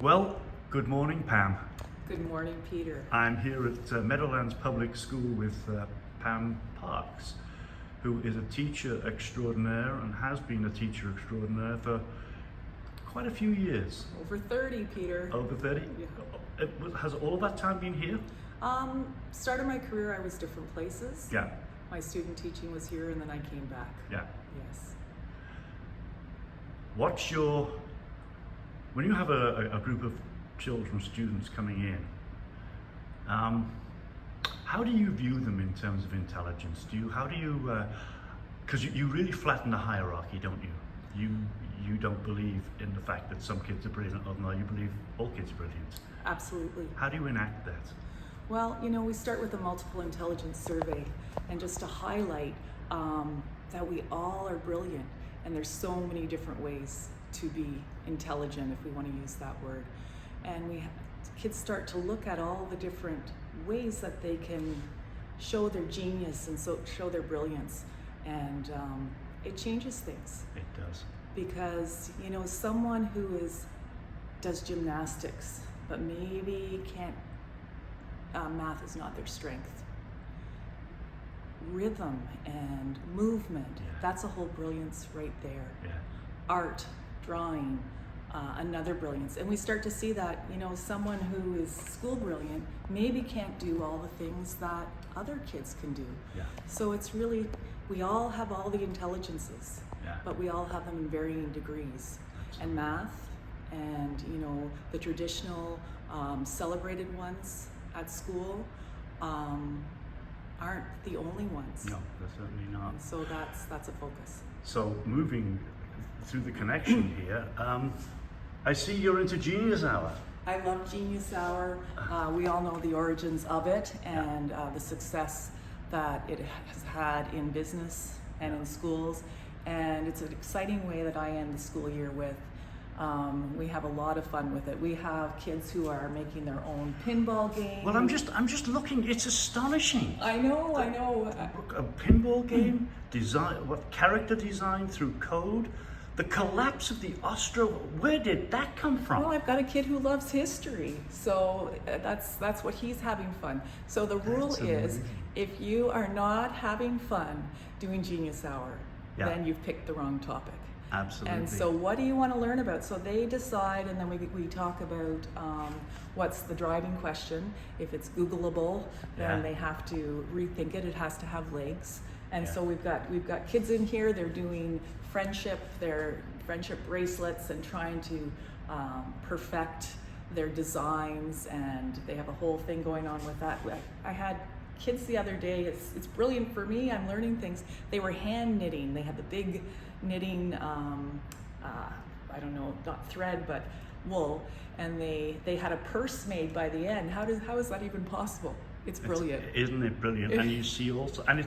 Well, good morning, Pam. Good morning, Peter. I'm here at Meadowlands Public School with Pam Parks, who is a teacher extraordinaire and has been a teacher extraordinaire for quite a few years. Over 30, Peter. Over 30? Yeah. Has all of that time been here? Started my career, I was different places. Yeah. My student teaching was here, and then I came back. Yeah. Yes. When you have a group of children, students coming in, how do you view them in terms of intelligence? Because you really flatten the hierarchy, don't you? You don't believe in the fact that some kids are brilliant, or no, you believe all kids are brilliant. Absolutely. How do you enact that? Well, we start with a multiple intelligence survey, and just to highlight that we all are brilliant, and there's so many different ways to be intelligent, if we want to use that word. And kids start to look at all the different ways that they can show their genius and show their brilliance, and it changes things. It does. Because someone who does gymnastics but maybe can't, math is not their strength. Rhythm and movement, that's a whole brilliance right there. Yeah. Art, drawing, another brilliance. And we start to see that, someone who is school brilliant maybe can't do all the things that other kids can do. Yeah. So it's really, we all have all the intelligences, but we all have them in varying degrees. Absolutely. And math and, the traditional celebrated ones at school aren't the only ones. No, they're certainly not. And so that's a focus. So moving through the connection here, I see you're into Genius Hour. I love Genius Hour. We all know the origins of it and the success that it has had in business and in schools. And it's an exciting way that I end the school year with. We have a lot of fun with it. We have kids who are making their own pinball game. Well, I'm just looking. It's astonishing. I know. A pinball game, character design through code, the collapse of the Austro. Where did that come from? Well, I've got a kid who loves history, so that's what he's having fun. So the rule is, if you are not having fun doing Genius Hour, then you've picked the wrong topic. Absolutely. And so what do you want to learn about? So they decide, and then we talk about what's the driving question. If it's Googleable, then they have to rethink it. It has to have legs. And so we've got kids in here, they're doing their friendship bracelets and trying to perfect their designs, and they have a whole thing going on with that. I had kids the other day, it's brilliant for me, I'm learning things. They were hand knitting. They had the big knitting, I don't know, not thread, but wool, and they had a purse made by the end. How is that even possible? It's brilliant. Isn't it brilliant? And you see also, and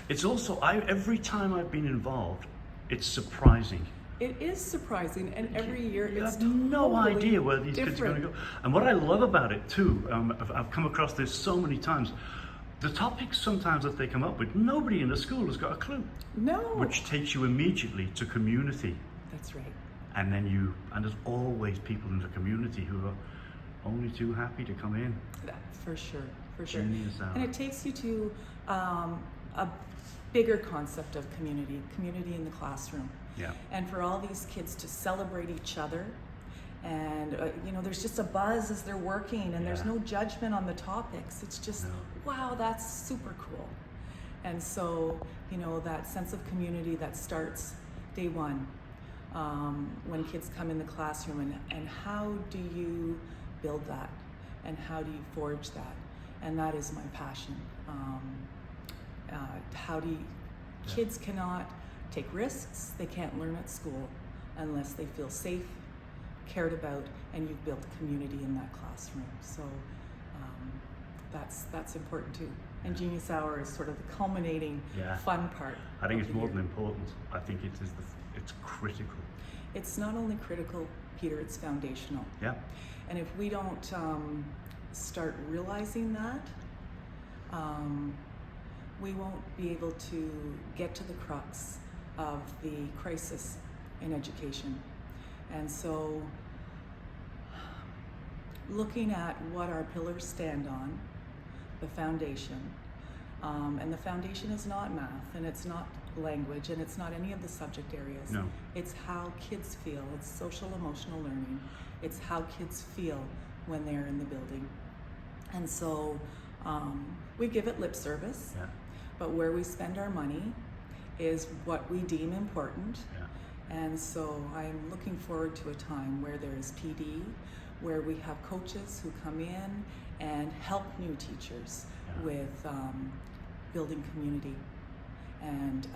it's also, every time I've been involved, it's surprising. It is surprising, and every year you it's have no totally idea where these kids are going to go. And what I love about it too, I've come across this so many times, the topics sometimes that they come up with, nobody in the school has got a clue. No. Which takes you immediately to community. That's right. And then there's always people in the community who are only too happy to come in. For sure. Genius Hour. And it takes you to a bigger concept of community in the classroom. Yeah. And for all these kids to celebrate each other, and there's just a buzz as they're working, and there's no judgment on the topics. It's just, wow, that's super cool. And so, that sense of community that starts day one, when kids come in the classroom, and how do you build that, and how do you forge that? And that is my passion. Kids cannot take risks, they can't learn at school unless they feel safe, cared about, and you've built a community in that classroom. So that's important too. And Genius Hour is sort of the culminating fun part. I think it's more than important. I think it's critical. It's not only critical, Peter, it's foundational. Yeah. And if we don't start realizing that, we won't be able to get to the crux of the crisis in education. And so looking at what our pillars stand on, the foundation. And the foundation is not math, and it's not language, and it's not any of the subject areas. No. It's how kids feel. It's social emotional learning. It's how kids feel when they're in the building. And so we give it lip service, Yeah. but where we spend our money is what we deem important. Yeah. And so I'm looking forward to a time where there's PD, where we have coaches who come in and help new teachers with building community and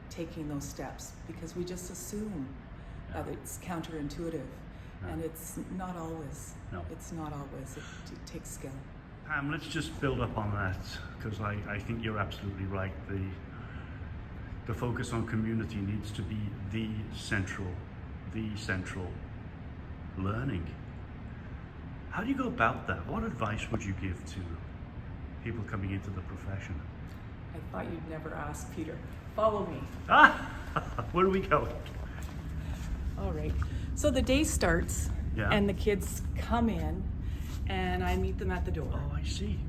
taking those steps, because we just assume that it's counterintuitive, and it's not always. No. It's not always. It takes skill. Pam, let's just build up on that, because I think you're absolutely right. The focus on community needs to be the central learning. How do you go about that? What advice would you give to people coming into the profession? I thought you'd never ask, Peter. Follow me. Where are we going? All right. So the day starts, and the kids come in, and I meet them at the door. Oh, I see.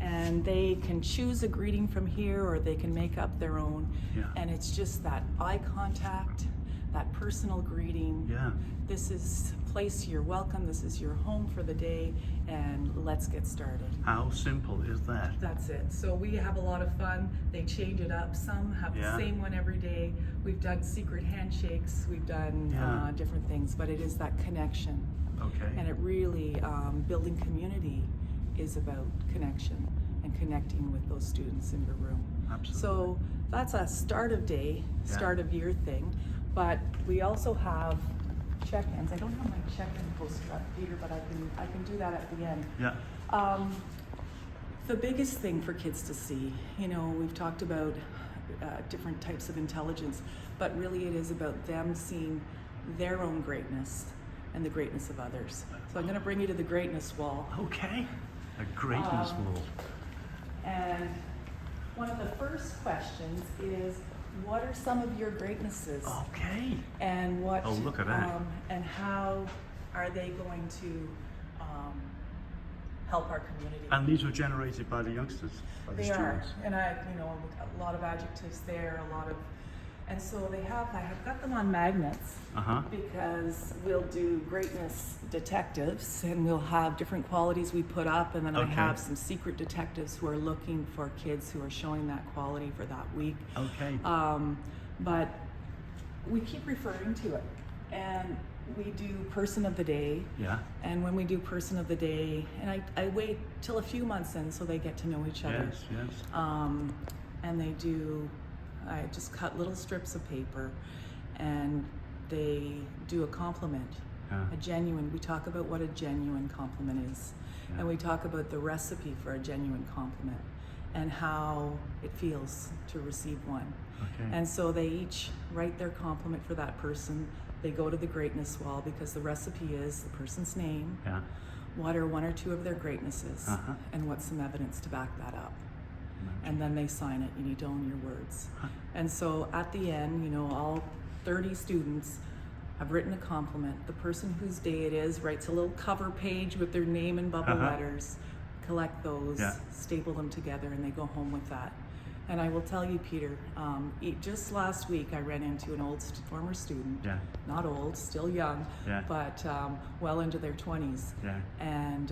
And they can choose a greeting from here, or they can make up their own. Yeah. And it's just that eye contact, that personal greeting. Yeah. This is a place you're welcome. This is your home for the day, and let's get started. How simple is that? That's it. So we have a lot of fun. They change it up. Some have the same one every day. We've done secret handshakes. We've done different things, but it is that connection. Okay. And it really, building community is about connection and connecting with those students in your room. Absolutely. So that's a start of day, start of year thing. But we also have check-ins. I don't have my check-in poster up, Peter, but I can do that at the end. Yeah. The biggest thing for kids to see, we've talked about different types of intelligence, but really it is about them seeing their own greatness and the greatness of others. So I'm going to bring you to the greatness wall. Okay. A greatness wall. And one of the first questions is, what are some of your greatnesses? Okay. And what? Oh, look at that. And how are they going to help our community? And these were generated by the youngsters, by the They are, students. and a lot of adjectives there, and so I have got them on magnets. Because we'll do greatness detectives, and we'll have different qualities we put up, and then I have some secret detectives who are looking for kids who are showing that quality for that week. Okay. But we keep referring to it, and we do person of the day. Yeah. And when we do person of the day, and I wait till a few months in so they get to know each other. Yes. And I just cut little strips of paper, and they do a compliment, a genuine. We talk about what a genuine compliment is, and we talk about the recipe for a genuine compliment and how it feels to receive one. Okay. And so they each write their compliment for that person. They go to the greatness wall, because the recipe is the person's name, what are one or two of their greatnesses, and what's some evidence to back that up. And then they sign it. You need to own your words. And so at the end, all 30 students have written a compliment. The person whose day it is writes a little cover page with their name in bubble letters, collect those, staple them together, and they go home with that. And I will tell you, Peter, just last week I ran into an former student, not old, still young, but well into their 20s. And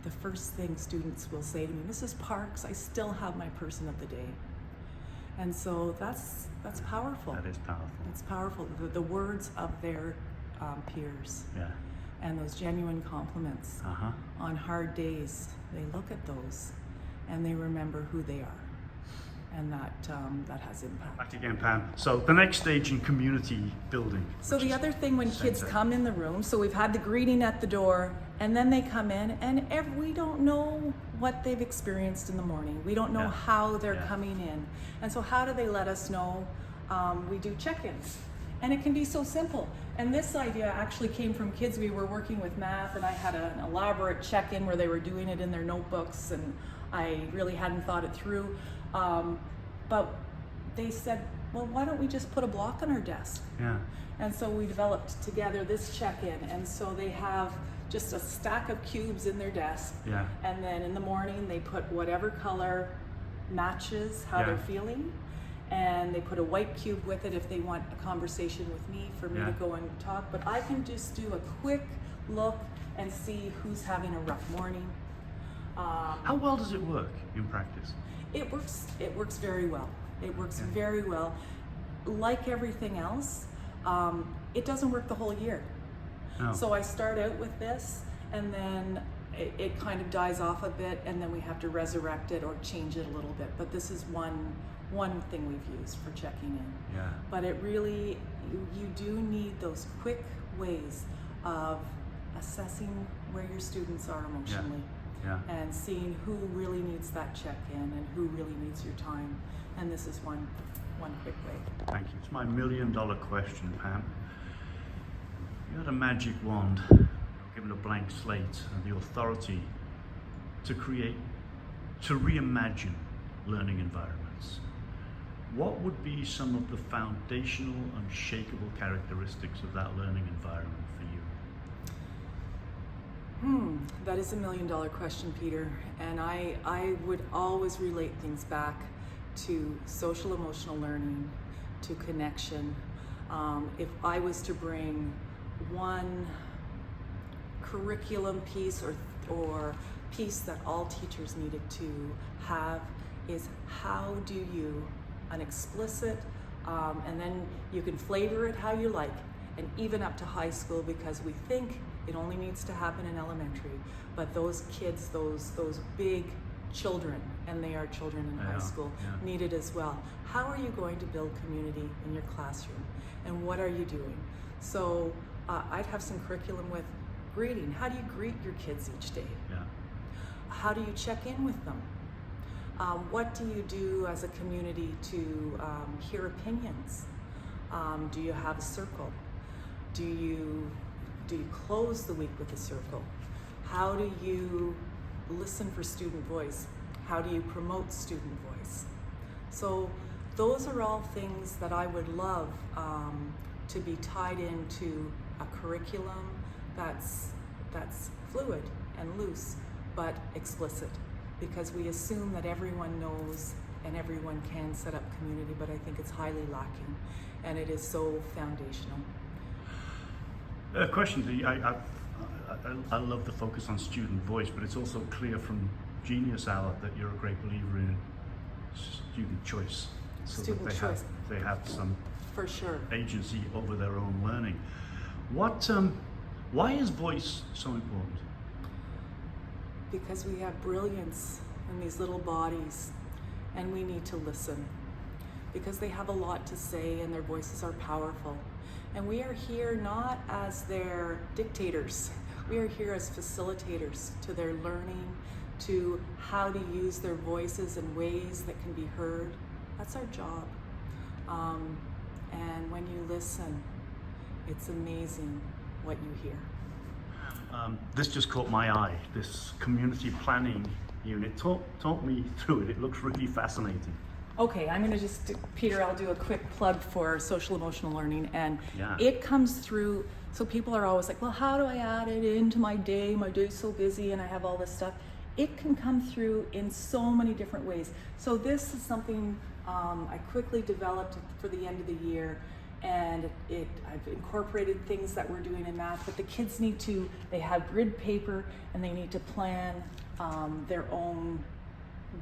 the first thing students will say to me, Mrs. Parks, I still have my person of the day. And so that's powerful. That is powerful. It's powerful. The words of their peers. And those genuine compliments. On hard days, they look at those and they remember who they are. And that has impact. Back again, Pam. So the next stage in community building. So the other thing, when kids come in the room, so we've had the greeting at the door, and then they come in, and we don't know what they've experienced in the morning. We don't know how they're coming in. And so how do they let us know? We do check-ins. And it can be so simple. And this idea actually came from kids. We were working with math, and I had an elaborate check-in where they were doing it in their notebooks, and I really hadn't thought it through. But they said, well, why don't we just put a block on our desk? And so we developed together this check-in. And so they have just a stack of cubes in their desk. Yeah. And then in the morning they put whatever color matches how they're feeling. And they put a white cube with it if they want a conversation with me, for me to go and talk. But I can just do a quick look and see who's having a rough morning. How well does it work in practice? It works very well. It works very well. Like everything else, it doesn't work the whole year. No. So I start out with this, and then it kind of dies off a bit, and then we have to resurrect it or change it a little bit. But this is one thing we've used for checking in. Yeah. But it really, you do need those quick ways of assessing where your students are emotionally. Yeah. And seeing who really needs that check-in and who really needs your time. And this is one quick way. Thank you. It's my $1 million question, Pam. You had a magic wand, given a blank slate and the authority to reimagine learning environments. What would be some of the foundational, unshakable characteristics of that learning environment for you? That is a $1 million question, Peter. And I would always relate things back to social emotional learning, to connection. If I was to bring one curriculum piece or piece that all teachers needed to have, is how do you, an explicit, and then you can flavor it how you like, and even up to high school, because we think it only needs to happen in elementary, but those kids, those big children, and they are children in high school, need it as well. How are you going to build community in your classroom, and what are you doing? So I'd have some curriculum with greeting. How do you greet your kids each day? Yeah. How do you check in with them? What do you do as a community to hear opinions? Do you have a circle? Do you close the week with a circle? How do you listen for student voice? How do you promote student voice? So those are all things that I would love to be tied into a curriculum that's fluid and loose, but explicit, because we assume that everyone knows and everyone can set up community, but I think it's highly lacking, and it is so foundational. Question to you. I love the focus on student voice, but it's also clear from Genius Hour that you're a great believer in student choice, so Student that choice. they have some For sure. agency over their own learning. Why is voice so important? Because we have brilliance in these little bodies, and we need to listen, because they have a lot to say and their voices are powerful. And we are here not as their dictators. We are here as facilitators to their learning, to how to use their voices in ways that can be heard. That's our job. And when you listen, it's amazing what you hear. This just caught my eye, this community planning unit. Talk me through it. It looks really fascinating. Okay, I'm gonna Peter, I'll do a quick plug for social emotional learning, and Yeah. it comes through, so people are always like, well, how do I add it into my day? My day's so busy and I have all this stuff. It can come through in so many different ways. So this is something I quickly developed for the end of the year, and I've incorporated things that we're doing in math, but the kids they have grid paper, and they need to plan their own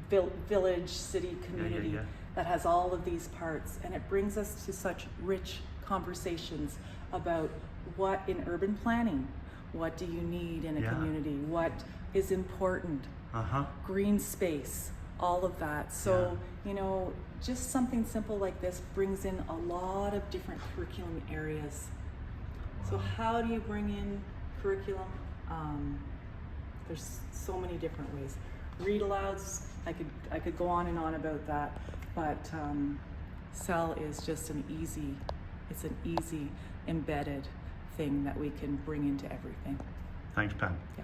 village, city, community that has all of these parts, and it brings us to such rich conversations about what in urban planning, what do you need in a community, what is important, green space, all of that. So just something simple like this brings in a lot of different curriculum areas. So how do you bring in curriculum? There's so many different ways. Read alouds, I could go on and on about that, but CEL is just an easy embedded thing that we can bring into everything. Thanks, Pam. Yeah.